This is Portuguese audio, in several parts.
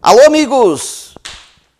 Alô, amigos,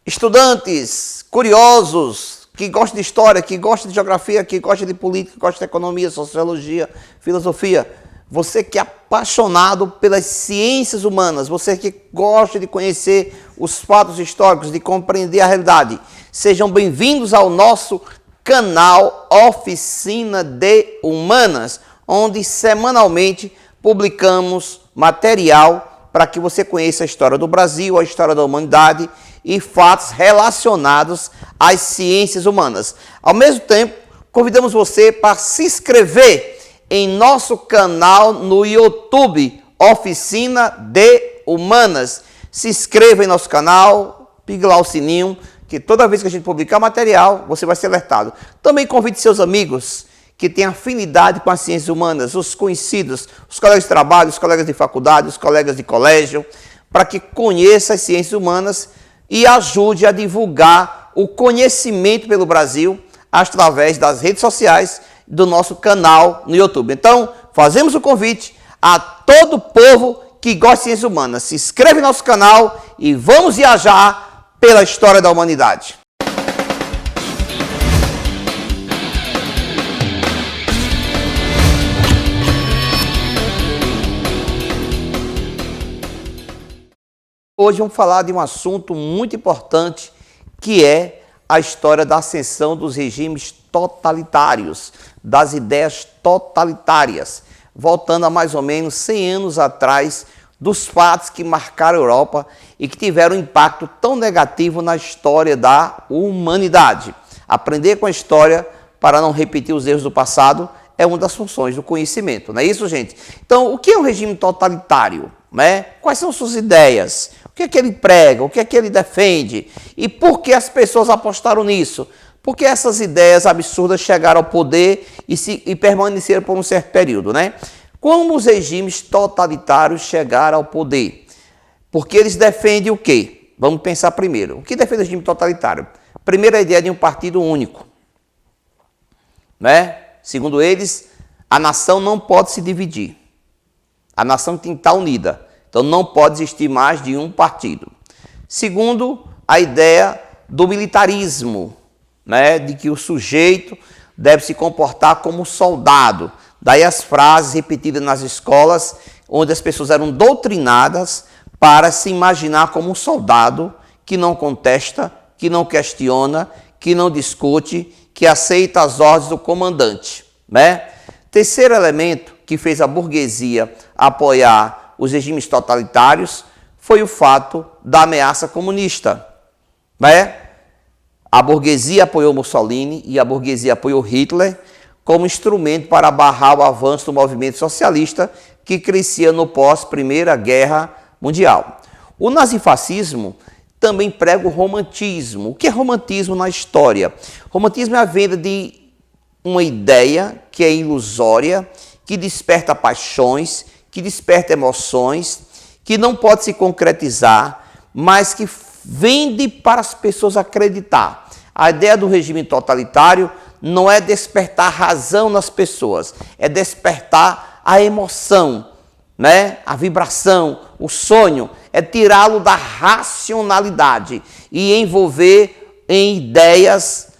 estudantes, curiosos, que gostam de história, que gostam de geografia, que gostam de política, que gostam de economia, sociologia, filosofia. Você que é apaixonado pelas ciências humanas, você que gosta de conhecer os fatos históricos, de compreender a realidade. Sejam bem-vindos ao nosso canal Oficina de Humanas, onde semanalmente publicamos material para que você conheça a história do Brasil, a história da humanidade e fatos relacionados às ciências humanas. Ao mesmo tempo, convidamos você para se inscrever em nosso canal no YouTube, Oficina de Humanas. Se inscreva em nosso canal, pique lá o sininho, que toda vez que a gente publicar material, você vai ser alertado. Também convide seus amigos que têm afinidade com as ciências humanas, os conhecidos, os colegas de trabalho, os colegas de faculdade, os colegas de colégio, para que conheça as ciências humanas e ajude a divulgar o conhecimento pelo Brasil através das redes sociais do nosso canal no YouTube. Então, fazemos o convite a todo o povo que gosta de ciências humanas. Se inscreve no nosso canal e vamos viajar pela história da humanidade. Hoje vamos falar de um assunto muito importante, que é a história da ascensão dos regimes totalitários, das ideias totalitárias, voltando a mais ou menos 100 anos atrás, dos fatos que marcaram a Europa e que tiveram um impacto tão negativo na história da humanidade. Aprender com a história para não repetir os erros do passado é uma das funções do conhecimento, não é isso, gente? Então, o que é um regime totalitário? Quais são suas ideias? O que é que ele prega? O que é que ele defende? E por que as pessoas apostaram nisso? Porque essas ideias absurdas chegaram ao poder e permaneceram por um certo período, né? Como os regimes totalitários chegaram ao poder? Porque eles defendem o quê? Vamos pensar primeiro. O que defende o regime totalitário? Primeiro, a ideia de um partido único, né? Segundo eles, a nação não pode se dividir. A nação tem que estar unida. Então, não pode existir mais de um partido. Segundo, a ideia do militarismo, né? De que o sujeito deve se comportar como soldado. Daí as frases repetidas nas escolas, onde as pessoas eram doutrinadas para se imaginar como um soldado que não contesta, que não questiona, que não discute, que aceita as ordens do comandante, né? Terceiro elemento que fez a burguesia apoiar os regimes totalitários foi o fato da ameaça comunista, né? A burguesia apoiou Mussolini e a burguesia apoiou Hitler como instrumento para barrar o avanço do movimento socialista que crescia no pós-Primeira Guerra Mundial. O nazifascismo também prega o romantismo. O que é romantismo na história? Romantismo é a venda de uma ideia que é ilusória, que desperta paixões, que desperta emoções, que não pode se concretizar, mas que vende para as pessoas acreditar. A ideia do regime totalitário não é despertar razão nas pessoas, é despertar a emoção, né? A vibração, o sonho, é tirá-lo da racionalidade e envolver em ideias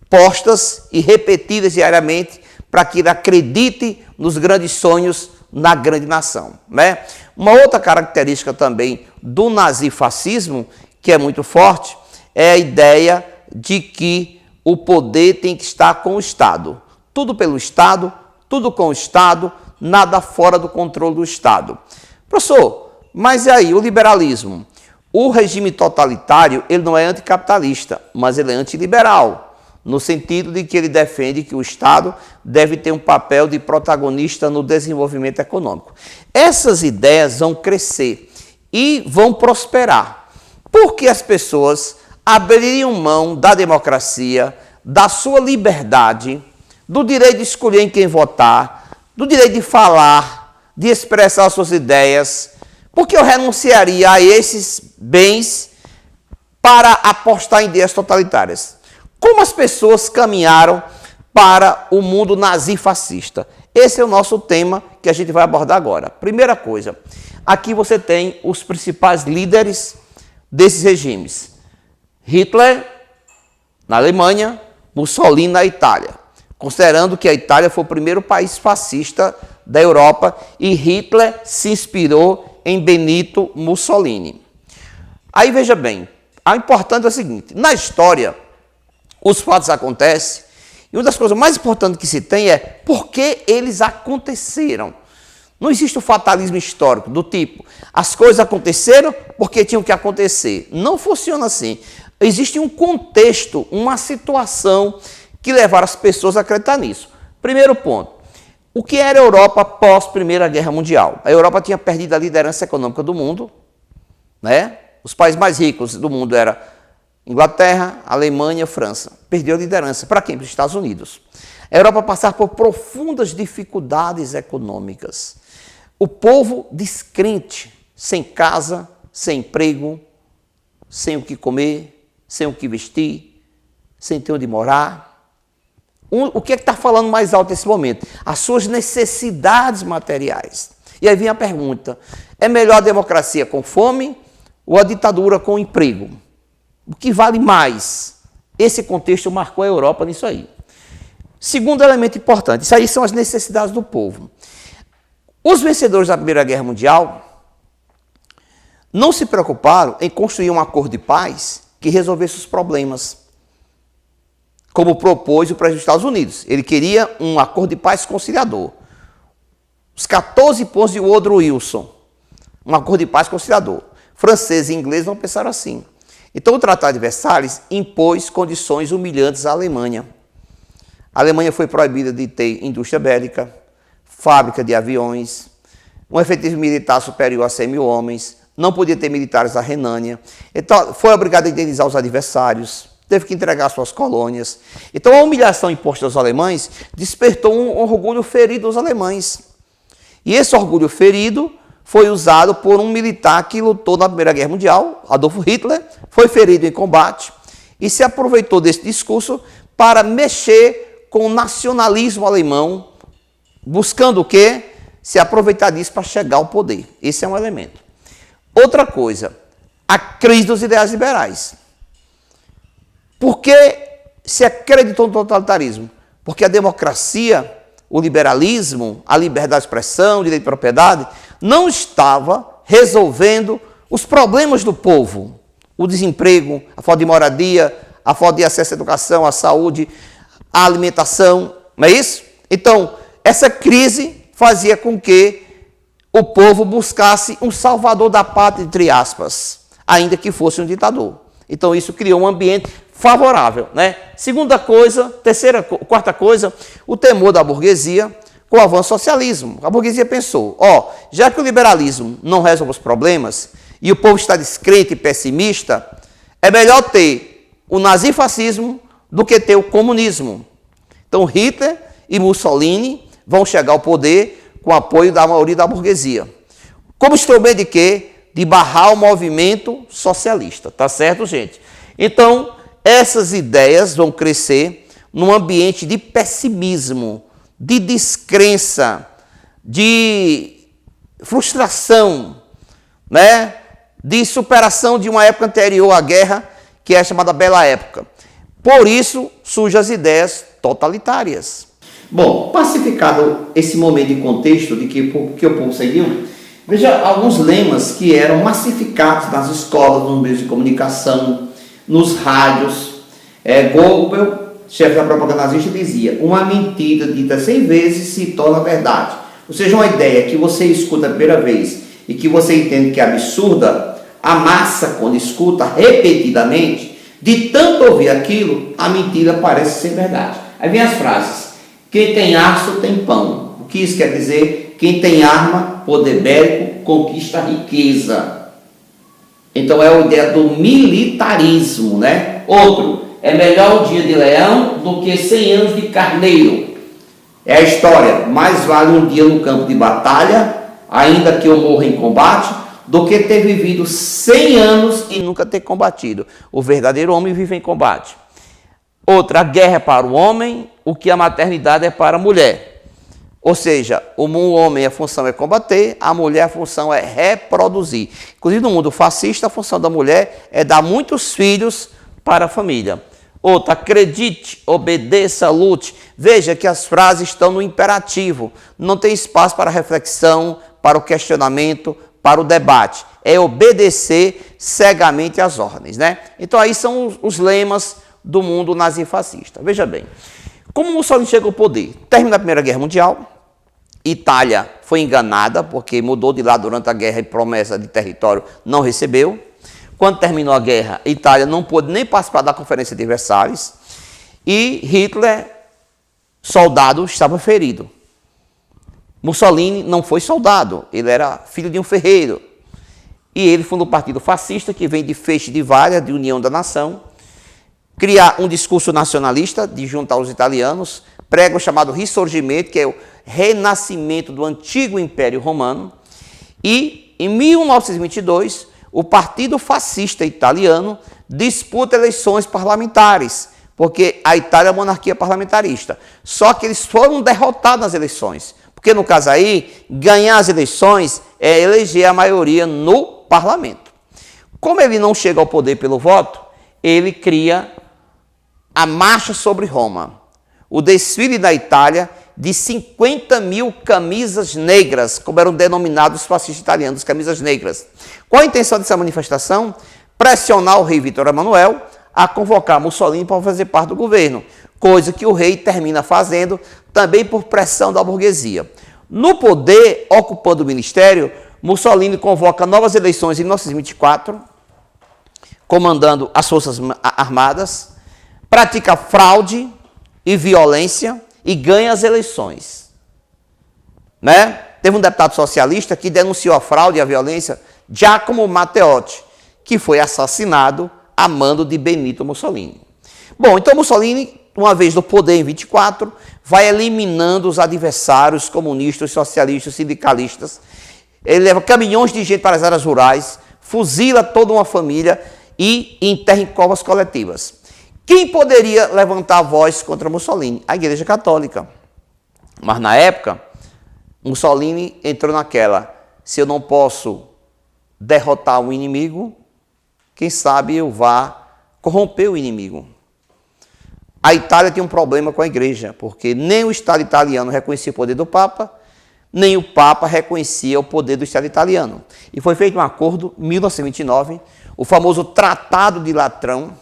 postas e repetidas diariamente para que ele acredite nos grandes sonhos na grande nação, né? Uma outra característica também do nazifascismo, que é muito forte, é a ideia de que o poder tem que estar com o Estado. Tudo pelo Estado, tudo com o Estado, nada fora do controle do Estado. Professor, mas e aí, o liberalismo? O regime totalitário, ele não é anticapitalista, mas ele é antiliberal, no sentido de que ele defende que o Estado deve ter um papel de protagonista no desenvolvimento econômico. Essas ideias vão crescer e vão prosperar, porque as pessoas abririam mão da democracia, da sua liberdade, do direito de escolher em quem votar, do direito de falar, de expressar suas ideias, porque eu renunciaria a esses bens para apostar em ideias totalitárias. Como as pessoas caminharam para o mundo nazifascista? Esse é o nosso tema que a gente vai abordar agora. Primeira coisa, aqui você tem os principais líderes desses regimes. Hitler na Alemanha, Mussolini na Itália, considerando que a Itália foi o primeiro país fascista da Europa e Hitler se inspirou em Benito Mussolini. Aí veja bem, a importante é o seguinte, na história os fatos acontecem e uma das coisas mais importantes que se tem é por que eles aconteceram. Não existe o fatalismo histórico do tipo, as coisas aconteceram porque tinham que acontecer. Não funciona assim. Existe um contexto, uma situação que levaram as pessoas a acreditar nisso. Primeiro ponto, o que era a Europa pós Primeira Guerra Mundial? A Europa tinha perdido a liderança econômica do mundo, né? Os países mais ricos do mundo eram Inglaterra, Alemanha, França. Perdeu a liderança. Para quem? Para os Estados Unidos. A Europa passava por profundas dificuldades econômicas. O povo descrente, sem casa, sem emprego, sem o que comer, sem o que vestir, sem ter onde morar. O que é que está falando mais alto nesse momento? As suas necessidades materiais. E aí vem a pergunta, é melhor a democracia com fome ou a ditadura com emprego? O que vale mais? Esse contexto marcou a Europa nisso aí. Segundo elemento importante, isso aí são as necessidades do povo. Os vencedores da Primeira Guerra Mundial não se preocuparam em construir um acordo de paz que resolvesse os problemas, como propôs o presidente dos Estados Unidos. Ele queria um acordo de paz conciliador. Os 14 pontos de Woodrow Wilson, um acordo de paz conciliador. Franceses e ingleses não pensaram assim. Então o Tratado de Versalhes impôs condições humilhantes à Alemanha. A Alemanha foi proibida de ter indústria bélica, fábrica de aviões, um efetivo militar superior a 100 mil homens, não podia ter militares na Renânia, então foi obrigado a indenizar os adversários, teve que entregar suas colônias. Então a humilhação imposta aos alemães despertou um orgulho ferido aos alemães. E esse orgulho ferido foi usado por um militar que lutou na Primeira Guerra Mundial, Adolf Hitler, foi ferido em combate e se aproveitou desse discurso para mexer com o nacionalismo alemão, buscando o quê? Se aproveitar disso para chegar ao poder. Esse é um elemento. Outra coisa, a crise dos ideais liberais. Por que se acreditou no totalitarismo? Porque a democracia, o liberalismo, a liberdade de expressão, o direito de propriedade, não estava resolvendo os problemas do povo. O desemprego, a falta de moradia, a falta de acesso à educação, à saúde, à alimentação, não é isso? Então, essa crise fazia com que o povo buscasse um salvador da pátria, entre aspas, ainda que fosse um ditador. Então, isso criou um ambiente favorável, né? Segunda coisa, quarta coisa, o temor da burguesia com o avanço do socialismo. A burguesia pensou, já que o liberalismo não resolve os problemas e o povo está descrente e pessimista, é melhor ter o nazifascismo do que ter o comunismo. Então, Hitler e Mussolini vão chegar ao poder com o apoio da maioria da burguesia. Como instrumento de quê? De barrar o movimento socialista. Tá certo, gente? Então, essas ideias vão crescer num ambiente de pessimismo, de descrença, de frustração, né? De superação de uma época anterior à guerra, que é a chamada Bela Época. Por isso, surgem as ideias totalitárias. Bom, pacificado esse momento de contexto de que o povo seguiu, veja alguns lemas que eram massificados nas escolas, nos meios de comunicação, nos rádios. Goebbels, chefe da propaganda nazista, dizia: uma mentira dita 100 vezes se torna verdade. Ou seja, uma ideia que você escuta a primeira vez e que você entende que é absurda, a massa, quando escuta repetidamente, de tanto ouvir aquilo, a mentira parece ser verdade. Aí vem as frases: quem tem aço tem pão. O que isso quer dizer? Quem tem arma, poder bélico, conquista riqueza. Então é a ideia do militarismo, né? Outro, é melhor um dia de leão do que 100 anos de carneiro. É a história, mais vale um dia no campo de batalha, ainda que eu morra em combate, do que ter vivido 100 anos e nunca ter combatido. O verdadeiro homem vive em combate. Outra, a guerra é para o homem, o que a maternidade é para a mulher. Ou seja, o homem a função é combater, a mulher a função é reproduzir. Inclusive no mundo fascista a função da mulher é dar muitos filhos para a família. Outra, acredite, obedeça, lute. Veja que as frases estão no imperativo. Não tem espaço para reflexão, para o questionamento, para o debate. É obedecer cegamente às ordens, né? Então aí são os lemas do mundo nazifascista. Veja bem, como Mussolini chega ao poder? Termina a Primeira Guerra Mundial, Itália foi enganada, porque mudou de lá durante a guerra e promessa de território não recebeu. Quando terminou a guerra, Itália não pôde nem participar da Conferência de Versalhes e Hitler, soldado, estava ferido. Mussolini não foi soldado, ele era filho de um ferreiro. E ele fundou o Partido Fascista, que vem de feixe de valha, de união da nação, criar um discurso nacionalista, de juntar os italianos, prega o chamado Risorgimento, que é o renascimento do antigo Império Romano, e em 1922, o Partido Fascista Italiano disputa eleições parlamentares, porque a Itália é uma monarquia parlamentarista. Só que eles foram derrotados nas eleições, porque no caso aí, ganhar as eleições é eleger a maioria no parlamento. Como ele não chega ao poder pelo voto, ele cria a Marcha sobre Roma, o desfile da Itália de 50 mil camisas negras, como eram denominados os fascistas italianos, camisas negras. Qual a intenção dessa manifestação? Pressionar o rei Vítor Emanuel a convocar Mussolini para fazer parte do governo, coisa que o rei termina fazendo também por pressão da burguesia. No poder, ocupando o ministério, Mussolini convoca novas eleições em 1924, comandando as Forças Armadas, pratica fraude e violência e ganha as eleições. Né? Teve um deputado socialista que denunciou a fraude e a violência, Giacomo Matteotti, que foi assassinado a mando de Benito Mussolini. Bom, então Mussolini, uma vez no poder em 24, vai eliminando os adversários comunistas, socialistas, sindicalistas. Ele leva caminhões de gente para as áreas rurais, fuzila toda uma família e enterra em covas coletivas. Quem poderia levantar a voz contra Mussolini? A Igreja Católica. Mas na época, Mussolini entrou naquela: se eu não posso derrotar o inimigo, quem sabe eu vá corromper o inimigo. A Itália tinha um problema com a Igreja, porque nem o Estado italiano reconhecia o poder do Papa, nem o Papa reconhecia o poder do Estado italiano. E foi feito um acordo, em 1929, o famoso Tratado de Latrão,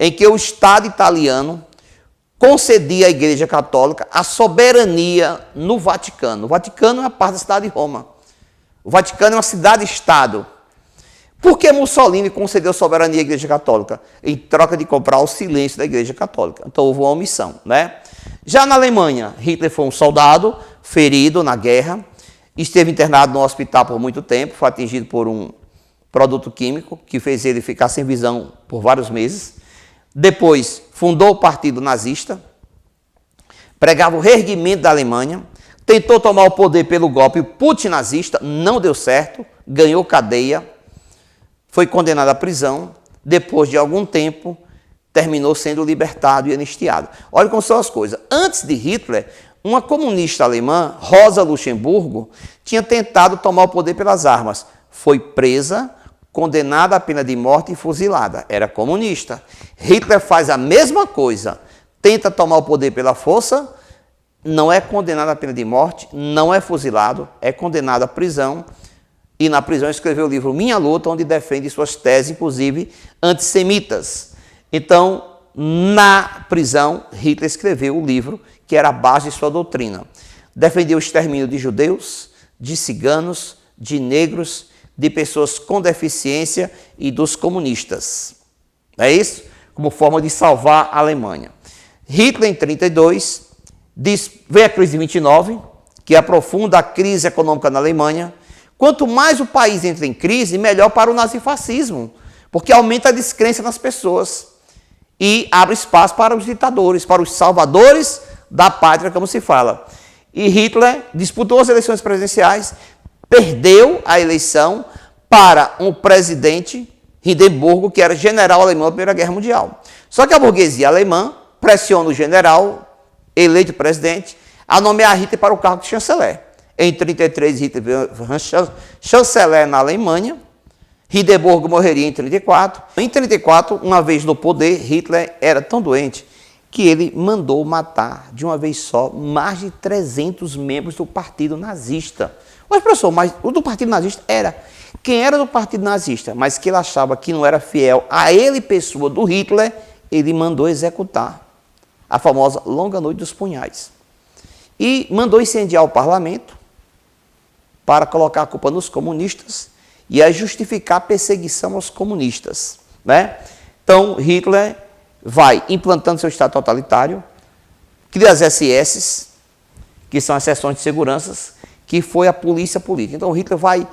em que o Estado italiano concedia à Igreja Católica a soberania no Vaticano. O Vaticano é uma parte da cidade de Roma. O Vaticano é uma cidade-estado. Por que Mussolini concedeu soberania à Igreja Católica? Em troca de comprar o silêncio da Igreja Católica. Então houve uma omissão, né? Já na Alemanha, Hitler foi um soldado ferido na guerra, esteve internado no hospital por muito tempo, foi atingido por um produto químico que fez ele ficar sem visão por vários meses. Depois, fundou o Partido Nazista, pregava o reerguimento da Alemanha, tentou tomar o poder pelo golpe putin-nazista, não deu certo, ganhou cadeia, foi condenado à prisão, depois de algum tempo, terminou sendo libertado e anistiado. Olha como são as coisas. Antes de Hitler, uma comunista alemã, Rosa Luxemburgo, tinha tentado tomar o poder pelas armas. Foi presa, condenada à pena de morte e fuzilada. Era comunista. Hitler faz a mesma coisa. Tenta tomar o poder pela força, não é condenado à pena de morte, não é fuzilado, é condenado à prisão. E na prisão escreveu o livro Minha Luta, onde defende suas teses, inclusive antissemitas. Então, na prisão, Hitler escreveu o livro que era a base de sua doutrina. Defendeu o extermínio de judeus, de ciganos, de negros, de pessoas com deficiência e dos comunistas. É isso? Como forma de salvar a Alemanha. Hitler, em 1932, vem a crise de 29, que aprofunda a crise econômica na Alemanha. Quanto mais o país entra em crise, melhor para o nazifascismo, porque aumenta a descrença nas pessoas e abre espaço para os ditadores, para os salvadores da pátria, como se fala. E Hitler disputou as eleições presidenciais, perdeu a eleição para um presidente, Hindenburgo, que era general alemão da Primeira Guerra Mundial. Só que a burguesia alemã pressiona o general eleito presidente a nomear Hitler para o cargo de chanceler. Em 1933, Hitler veio chanceler na Alemanha. Hindenburg morreria em 1934. Em 1934, uma vez no poder, Hitler era tão doente que ele mandou matar de uma vez só mais de 300 membros do partido nazista. Mas, professor, mas o do partido nazista era quem era do partido nazista, mas que ele achava que não era fiel a ele, pessoa do Hitler, ele mandou executar a famosa Longa Noite dos Punhais. E mandou incendiar o parlamento para colocar a culpa nos comunistas e a justificar a perseguição aos comunistas, né? Então, Hitler vai implantando seu Estado totalitário, cria as SS, que são as seções de segurança, que foi a polícia política. Então, Hitler vai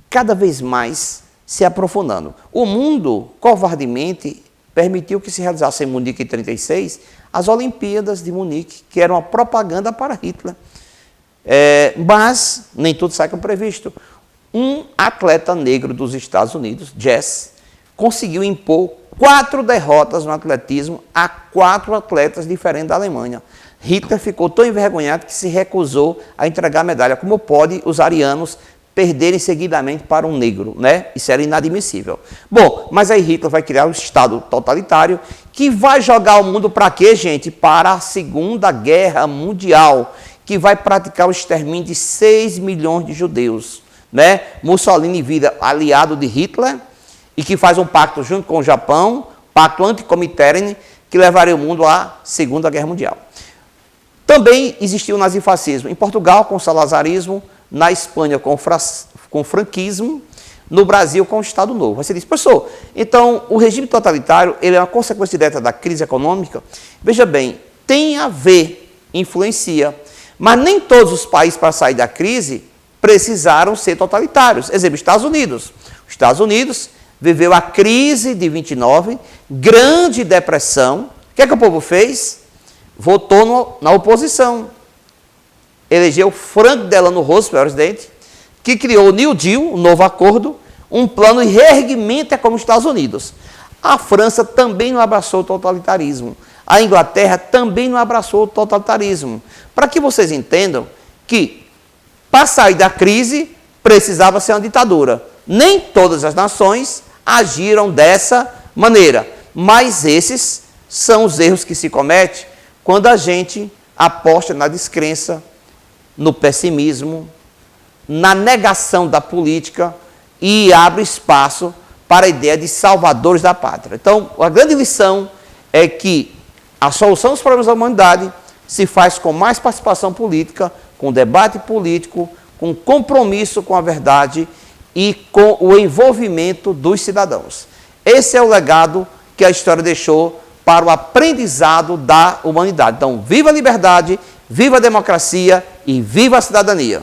cada vez mais se aprofundando. O mundo, covardemente, permitiu que se realizasse em Munique em 1936 as Olimpíadas de Munique, que eram uma propaganda para Hitler. Mas nem tudo sai como previsto. Um atleta negro dos Estados Unidos, Jesse, conseguiu impor 4 derrotas no atletismo a 4 atletas diferentes da Alemanha. Hitler ficou tão envergonhado que se recusou a entregar a medalha. Como pode os arianos perderem seguidamente para um negro, né? Isso era inadmissível. Bom, mas aí Hitler vai criar um Estado totalitário que vai jogar o mundo para quê, gente? Para a Segunda Guerra Mundial, que vai praticar o extermínio de 6 milhões de judeus, né? Mussolini vira aliado de Hitler e que faz um pacto junto com o Japão, pacto anti-Comintern, que levaria o mundo à Segunda Guerra Mundial. Também existiu o nazifascismo em Portugal com o salazarismo, na Espanha com o franquismo, no Brasil com o Estado Novo. Você diz, professor, então o regime totalitário ele é uma consequência direta da crise econômica? Veja bem, tem a ver, influencia, mas nem todos os países para sair da crise precisaram ser totalitários. Exemplo, Estados Unidos. Os Estados Unidos viveu a crise de 29, grande depressão. O que é que o povo fez? Votou na oposição. Elegeu Franklin Delano Roosevelt, presidente, que criou o New Deal, o novo acordo, um plano de reerguimento como os Estados Unidos. A França também não abraçou o totalitarismo. A Inglaterra também não abraçou o totalitarismo. Para que vocês entendam que, para sair da crise, precisava ser uma ditadura. Nem todas as nações agiram dessa maneira. Mas esses são os erros que se cometem quando a gente aposta na descrença, no pessimismo, na negação da política e abre espaço para a ideia de salvadores da pátria. Então, a grande lição é que a solução dos problemas da humanidade se faz com mais participação política, com debate político, com compromisso com a verdade e com o envolvimento dos cidadãos. Esse é o legado que a história deixou para o aprendizado da humanidade. Então, viva a liberdade, viva a democracia e viva a cidadania!